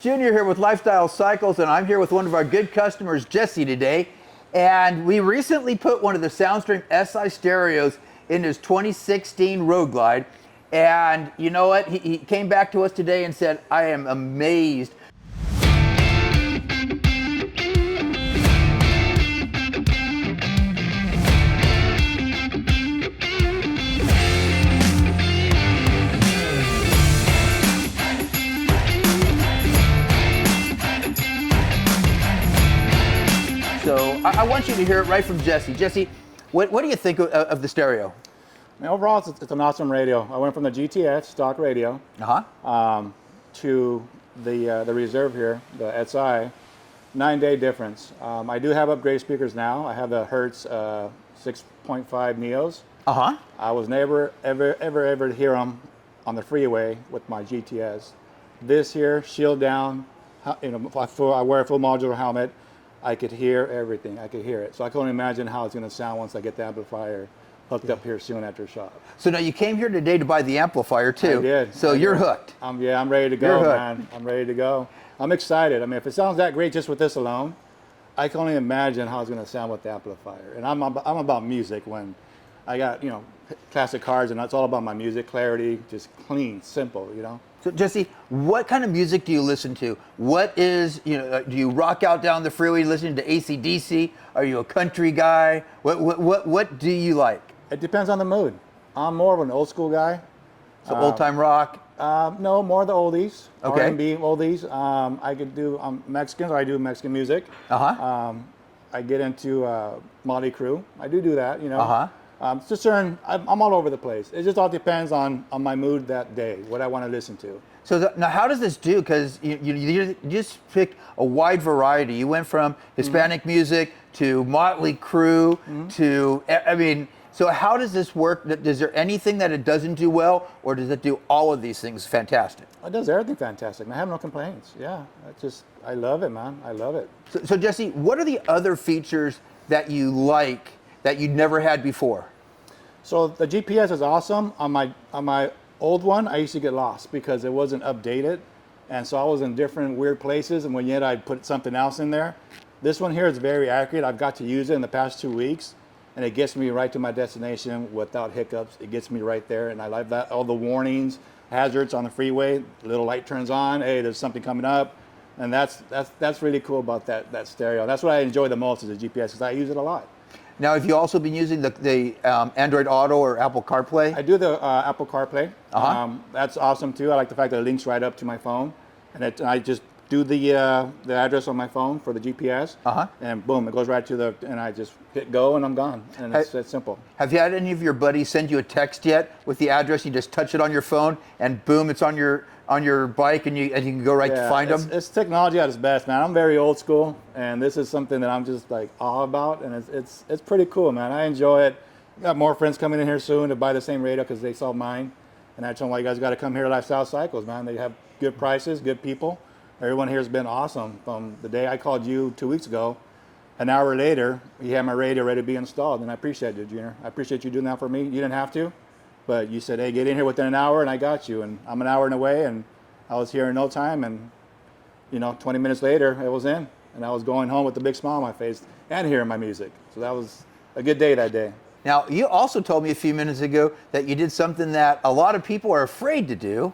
Junior here with Lifestyle Cycles, and I'm here with one of our good customers, Jesse, today. And we recently put one of the Soundstream SI stereos in his 2016 Road Glide. And you know what? He came back to us today and said, I am amazed. So I want you to hear it right from Jesse. Jesse, what do you think of the stereo? Overall, it's an awesome radio. I went from the GTS stock radio to the reserve here, the SI. 9-day difference. I do have upgraded speakers now. I have the Hertz 6.5 Neos. I was never ever to hear them on the freeway with my GTS. This here, shield down. You know, I wear a full modular helmet. I could hear everything. I could hear it. So I can only imagine how it's going to sound once I get the amplifier hooked up here soon after shop. So now you came here today to buy the amplifier too. I did. So you're hooked. Yeah, I'm ready to go, man. I'm ready to go. I'm excited. I mean, if it sounds that great just with this alone, I can only imagine how it's going to sound with the amplifier. And I'm about music. When I got, you know, classic cars, and that's all about my music, clarity, just clean, simple, you know. So Jesse, what kind of music do you listen to? What is, you know, do you rock out down the freeway listening to AC/DC? Are you a country guy? What do you like? It depends on the mood. I'm more of an old school guy. So old time rock? No, more the oldies. Okay. R&B oldies. I could do Mexican, so I do Mexican music. I get into Motley Crue. I do that, you know. It's just certain, I'm all over the place. It just all depends on my mood that day, what I want to listen to. So now how does this do? Because you just picked a wide variety. You went from Hispanic music to Motley Crue to, I mean, so how does this work? Is there anything that it doesn't do well, or does it do all of these things fantastic? It does everything fantastic. I have no complaints. Yeah, I love it, man. I love it. So Jesse, what are the other features that you like that you'd never had before? So the GPS is awesome. On my old one, I used to get lost because it wasn't updated, and so I was in different weird places, and yet I'd put something else in there. This one here is very accurate. I've got to use it in the past 2 weeks, and it gets me right to my destination without hiccups. It gets me right there, and I like that. All the warnings, hazards on the freeway, little light turns on. Hey, there's something coming up, and that's really cool about that stereo. That's what I enjoy the most is the GPS because I use it a lot. Now, have you also been using the Android Auto or Apple CarPlay? I do the Apple CarPlay. That's awesome too. I like the fact that it links right up to my phone, and I just do the address on my phone for the GPS, and boom, it goes right to and I just hit go and I'm gone, and it's that simple. Have you had any of your buddies send you a text yet with the address? You just touch it on your phone, and boom, it's on your bike, and you can go right to find them? It's technology at its best, man. I'm very old school, and this is something that I'm just like awe about, and it's pretty cool, man. I enjoy it. Got more friends coming in here soon to buy the same radio because they saw mine, and I told them, well, you guys got to come here to Lifestyle Cycles, man. They have good prices, good people. Everyone here has been awesome. From the day I called you 2 weeks ago, an hour later, you had my radio ready to be installed, and I appreciate it, Junior. I appreciate you doing that for me. You didn't have to, but you said, hey, get in here within an hour, and I got you. And I'm an hour and away, and I was here in no time, and 20 minutes later, it was in, and I was going home with a big smile on my face and hearing my music. So that was a good day that day. Now, you also told me a few minutes ago that you did something that a lot of people are afraid to do.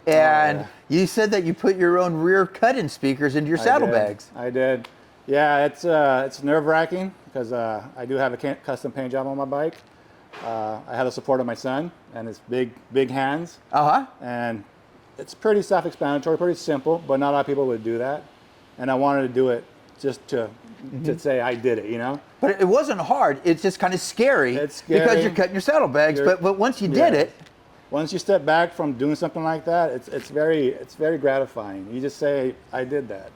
And you said that you put your own rear cut-in speakers into your saddlebags. I did. Yeah, it's nerve-wracking because I do have a custom paint job on my bike. I have the support of my son and his big hands. And it's pretty self-explanatory, pretty simple, but not a lot of people would do that. And I wanted to do it just to say I did it, you know? But it wasn't hard. It's just kind of scary. It's scary because you're cutting your saddlebags. But once you did it, once you step back from doing something like that, it's very gratifying. You just say, I did that.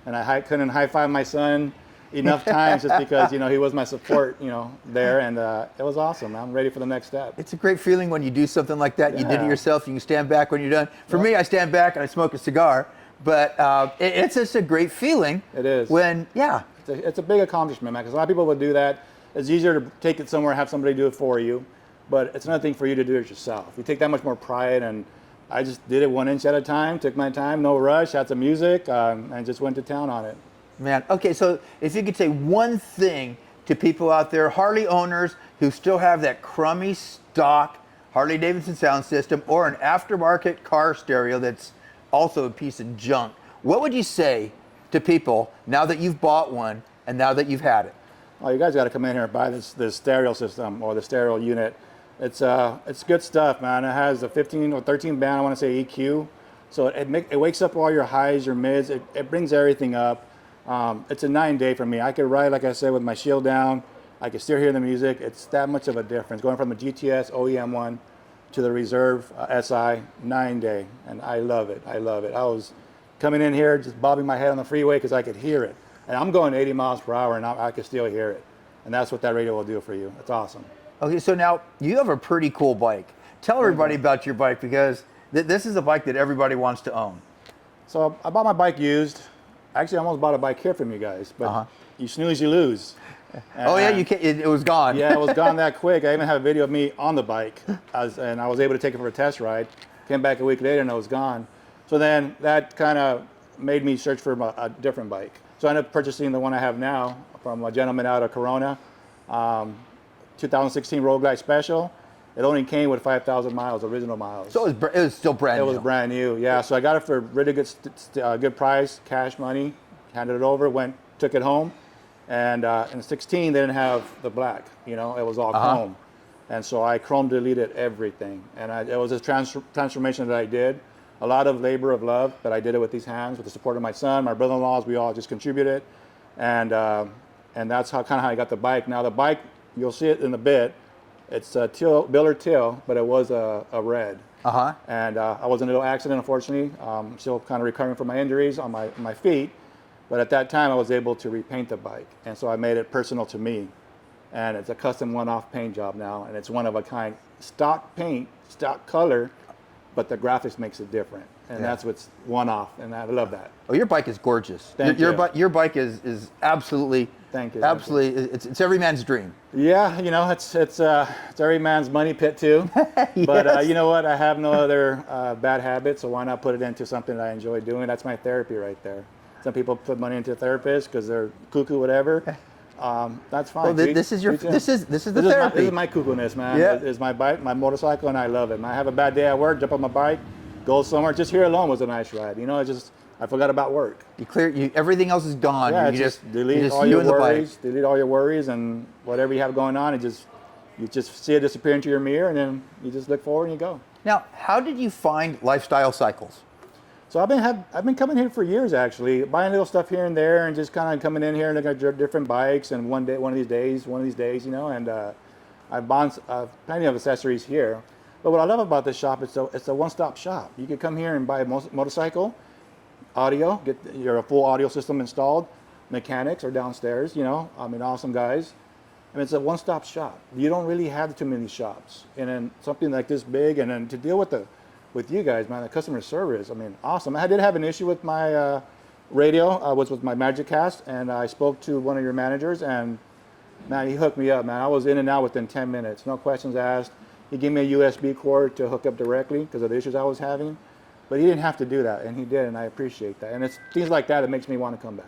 And I couldn't high-five my son enough times just because, he was my support, there. And it was awesome. I'm ready for the next step. It's a great feeling when you do something like that. You did it yourself. You can stand back when you're done. For me, I stand back and I smoke a cigar. But it's just a great feeling. It is. It's a big accomplishment, man, because a lot of people would do that. It's easier to take it somewhere and have somebody do it for you. But it's another thing for you to do it yourself. You take that much more pride and I just did it 1 inch at a time, took my time, no rush, had some music, and just went to town on it. Man, okay, so if you could say one thing to people out there, Harley owners who still have that crummy stock Harley Davidson sound system or an aftermarket car stereo that's also a piece of junk, what would you say to people now that you've bought one and now that you've had it? Well, you guys got to come in here and buy this stereo system or the stereo unit. It's good stuff, man. It has a 15 or 13 band, I want to say, EQ. So it wakes up all your highs, your mids. It brings everything up. It's a 9-day for me. I could ride, like I said, with my shield down. I could still hear the music. It's that much of a difference. Going from the GTS OEM one to the Reserve SI, 9-day. And I love it. I love it. I was coming in here just bobbing my head on the freeway because I could hear it. And I'm going 80 miles per hour and I could still hear it. And that's what that radio will do for you. It's awesome. Okay, so now you have a pretty cool bike. Tell everybody about your bike because this is a bike that everybody wants to own. So I bought my bike used. Actually, I almost bought a bike here from you guys, but you snooze, you lose. Oh yeah, you can't, it was gone. Yeah, it was gone that quick. I even have a video of me on the bike, and I was able to take it for a test ride. Came back a week later and it was gone. So then that kind of made me search for a different bike. So I ended up purchasing the one I have now from a gentleman out of Corona, 2016 Road Glide Special. It only came with 5,000 miles, original miles. So it was still brand new. It was brand new, yeah. So I got it for a really good price, cash money. Handed it over, took it home, and in 16 they didn't have the black. You know, it was all chrome, and so I chrome deleted everything. And it was a transformation that I did. A lot of labor of love, but I did it with these hands, with the support of my son, my brother-in-laws. We all just contributed, and that's how I got the bike. Now the bike, you'll see it in a bit. It's a Biller teal, but it was a red. And I was in a little accident, unfortunately. I'm still kind of recovering from my injuries on my feet. But at that time, I was able to repaint the bike. And so I made it personal to me. And it's a custom one-off paint job now. And it's one of a kind. Stock paint, stock color, but the graphics makes it different. And that's what's one-off. And I love that. Oh, your bike is gorgeous. Thank you. Your bike is absolutely, thank you. Absolutely, it's every man's dream. Yeah, you know, it's every man's money pit too. Yes. But you know what? I have no other bad habits, so why not put it into something that I enjoy doing? That's my therapy right there. Some people put money into therapists because they're cuckoo, whatever. That's fine. Well, this is the therapy. This is my cuckoo-ness, man. Yeah. It's my bike, my motorcycle, and I love it. I have a bad day at work, jump on my bike, go somewhere. Just here alone was a nice ride. You know, I forgot about work. Everything else is gone. Yeah, you just delete all your worries. Delete all your worries and whatever you have going on, and you just see it disappear into your mirror, and then you just look forward and you go. Now, how did you find Lifestyle Cycles? So I've been coming here for years, actually, buying little stuff here and there, and just kind of coming in here and looking at different bikes. And one of these days, you know, and I bought plenty of accessories here. But what I love about this shop is it's a one-stop shop. You could come here and buy a motorcycle, audio, get your full audio system installed. Mechanics are downstairs, you know, I mean, awesome guys. I mean, it's a one-stop shop. You don't really have too many shops. And then something like this big, and then to deal with you guys, man, the customer service, I mean, awesome. I did have an issue with my radio, was with my Magic Cast, and I spoke to one of your managers, and man, he hooked me up, man. I was in and out within 10 minutes, no questions asked. He gave me a USB cord to hook up directly because of the issues I was having. But he didn't have to do that, and he did, and I appreciate that. And it's things like that that makes me want to come back.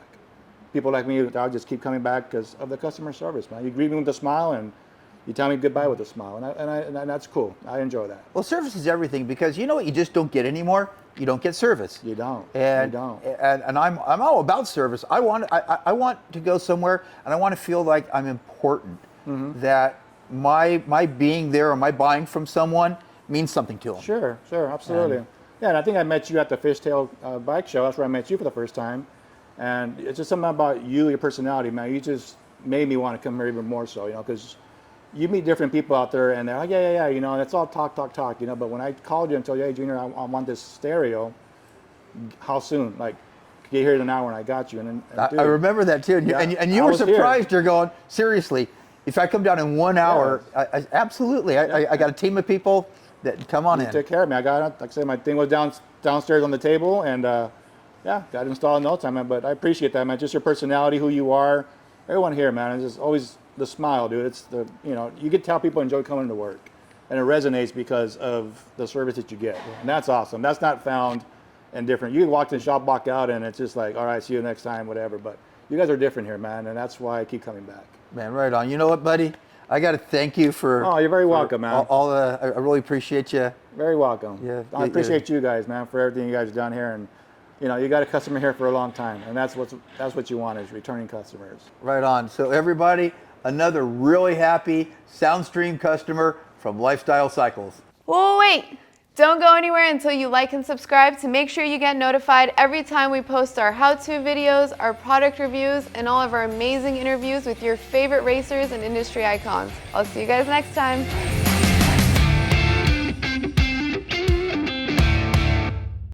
People like me, I'll just keep coming back because of the customer service, man. You greet me with a smile, and you tell me goodbye with a smile, and that's cool. I enjoy that. Well, service is everything because you know what you just don't get anymore? You don't get service. You don't. And, you don't. And I'm all about service. I want to go somewhere, and I want to feel like I'm important. That my being there or my buying from someone means something to them. Sure, absolutely. Yeah, and I think I met you at the Fishtail bike show. That's where I met you for the first time. And it's just something about you, your personality, man. You just made me want to come here even more so, you know, because you meet different people out there and they're like, yeah, you know, and it's all talk, you know. But when I called you and told you, hey, Junior, I want this stereo, how soon? Like, get here in an hour and I got you. And I remember that too. And you were surprised. You're going, seriously, if I come down in 1 hour, absolutely. I got a team of people that come on in. Take care of me. I got it. Like I said, my thing was downstairs on the table, and got it installed in no time, man. But I appreciate that, man. Just your personality, who you are. Everyone here, man, it's just always the smile, dude. It's you can tell people enjoy coming to work. and it resonates because of the service that you get. And that's awesome. That's not found in different. You can walk in the shop, walk out, and it's just like, all right, see you next time, whatever. But you guys are different here, man, and that's why I keep coming back. Man, right on. You know what, buddy? I got to thank you for. Oh, you're very welcome, man. I really appreciate you. Very welcome. Yeah, I appreciate you guys, man, for everything you guys have done here, and you know, you got a customer here for a long time, and that's what you want, is returning customers. Right on. So everybody, another really happy Soundstream customer from Lifestyle Cycles. Well, wait. Don't go anywhere until you like and subscribe to make sure you get notified every time we post our how-to videos, our product reviews, and all of our amazing interviews with your favorite racers and industry icons. I'll see you guys next time.